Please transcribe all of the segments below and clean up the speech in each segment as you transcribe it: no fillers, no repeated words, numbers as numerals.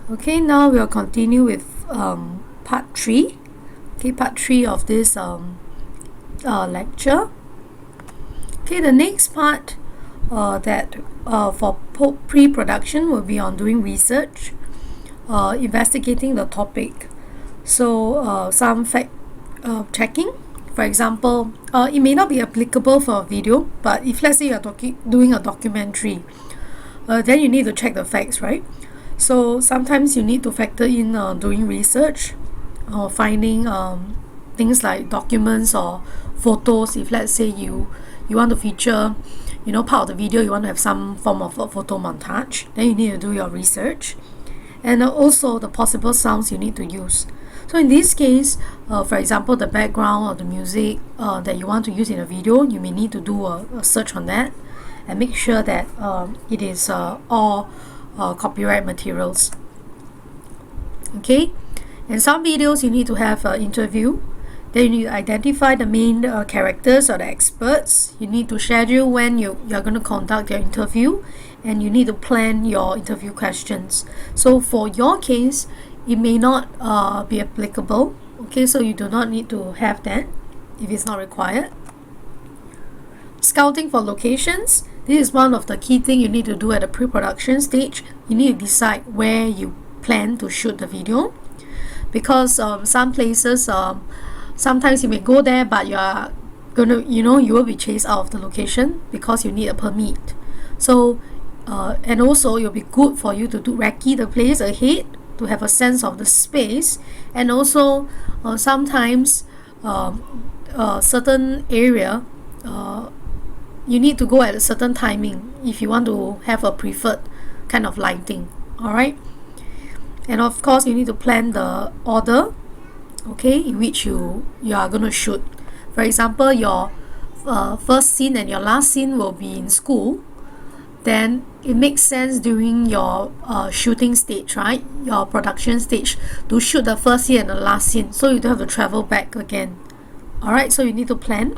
Okay, now we'll continue with part 3. Okay, part 3 of this lecture. Okay, the next part for pre-production will be on doing research, investigating the topic. So some fact checking. For example, it may not be applicable for a video, but if let's say you're doing a documentary, then you need to check the facts, right? So sometimes you need to factor in doing research or finding things like documents or photos. If let's say you want to feature, part of the video, you want to have some form of a photo montage, then you need to do your research. And also the possible sounds you need to use. So in this case, for example, the background or the music that you want to use in a video, you may need to do a search on that and make sure that it is all copyright materials. Okay, and some videos you need to have an interview. Then you need to identify the main characters or the experts. You need to schedule when you're going to conduct your interview, and you need to plan your interview questions. So for your case, it may not be applicable. Okay, so you do not need to have that if it's not required. Scouting for locations. This is one of the key things you need to do at the pre-production stage. You need to decide where you plan to shoot the video, because some places, sometimes you may go there, but you are gonna, you will be chased out of the location because you need a permit. So, and also it'll be good for you to recce the place ahead to have a sense of the space, and also sometimes certain area. You need to go at a certain timing if you want to have a preferred kind of lighting. Alright, and of course you need to plan the order, okay, in which you are going to shoot. For example, your first scene and your last scene will be in school. Then it makes sense during your shooting stage, right, your production stage, to shoot the first scene and the last scene, so you don't have to travel back again. Alright, so you need to plan.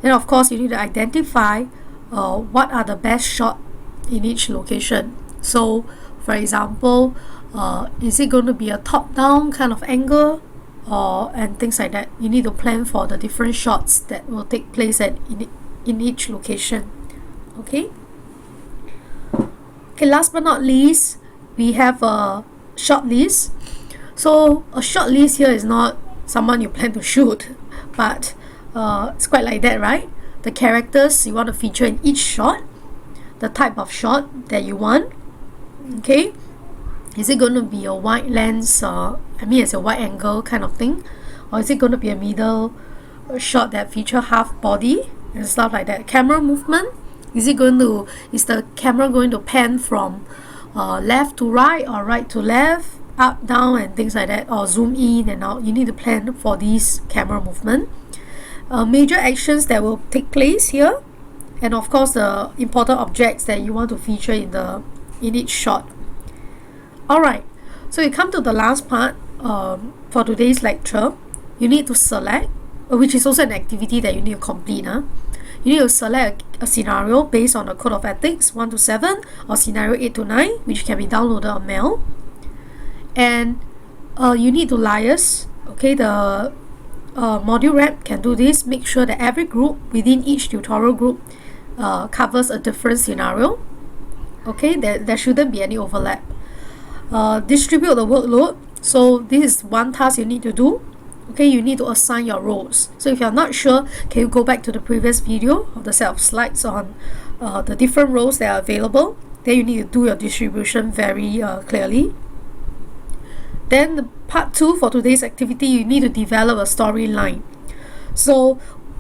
Then of course you need to identify what are the best shots in each location. So for example, is it going to be a top-down kind of angle, and things like that. You need to plan for the different shots that will take place in each location. Okay, last but not least, we have a short list. So a short list here is not someone you plan to shoot, but it's quite like that, right? The characters you want to feature in each shot, the type of shot that you want. Okay, is it going to be a wide lens, it's a wide angle kind of thing, or is it going to be a middle shot that feature half body and stuff like that? Camera movement, is the camera going to pan from left to right or right to left, up, down, and things like that, or zoom in and out? You need to plan for these camera movement. Major actions that will take place here, and of course the important objects that you want to feature in each shot. Alright, so you come to the last part for today's lecture. You need to select, which is also an activity that you need to complete. You need to select a scenario based on the Code of Ethics 1 to 7 or scenario 8 to 9, which can be downloaded on mail. And you need to liaise. Okay, the module rep can do this. Make sure that every group within each tutorial group covers a different scenario. Okay, there shouldn't be any overlap. Distribute the workload. So this is one task you need to do. Okay, you need to assign your roles. So if you're not sure, can you go back to the previous video of the set of slides on the different roles that are available. Then you need to do your distribution very clearly. Then the part 2 for today's activity, you need to develop a storyline. So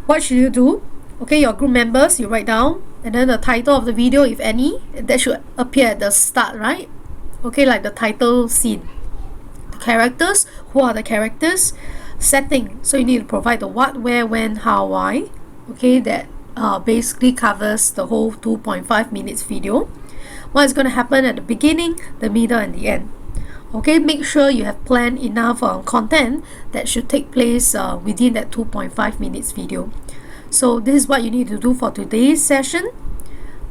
what should you do? Okay, your group members, you write down, and then the title of the video, if any, that should appear at the start, right? Okay, like the title scene. The characters, who are the characters? Setting, so you need to provide the what, where, when, how, why. Okay, that basically covers the whole 2.5 minutes video. What is going to happen at the beginning, the middle, and the end. Okay, make sure you have planned enough content that should take place within that 2.5 minutes video. So this is what you need to do for today's session.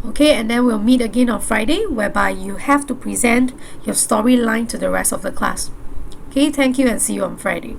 Okay, and then we'll meet again on Friday, whereby you have to present your storyline to the rest of the class. Okay, thank you and see you on Friday.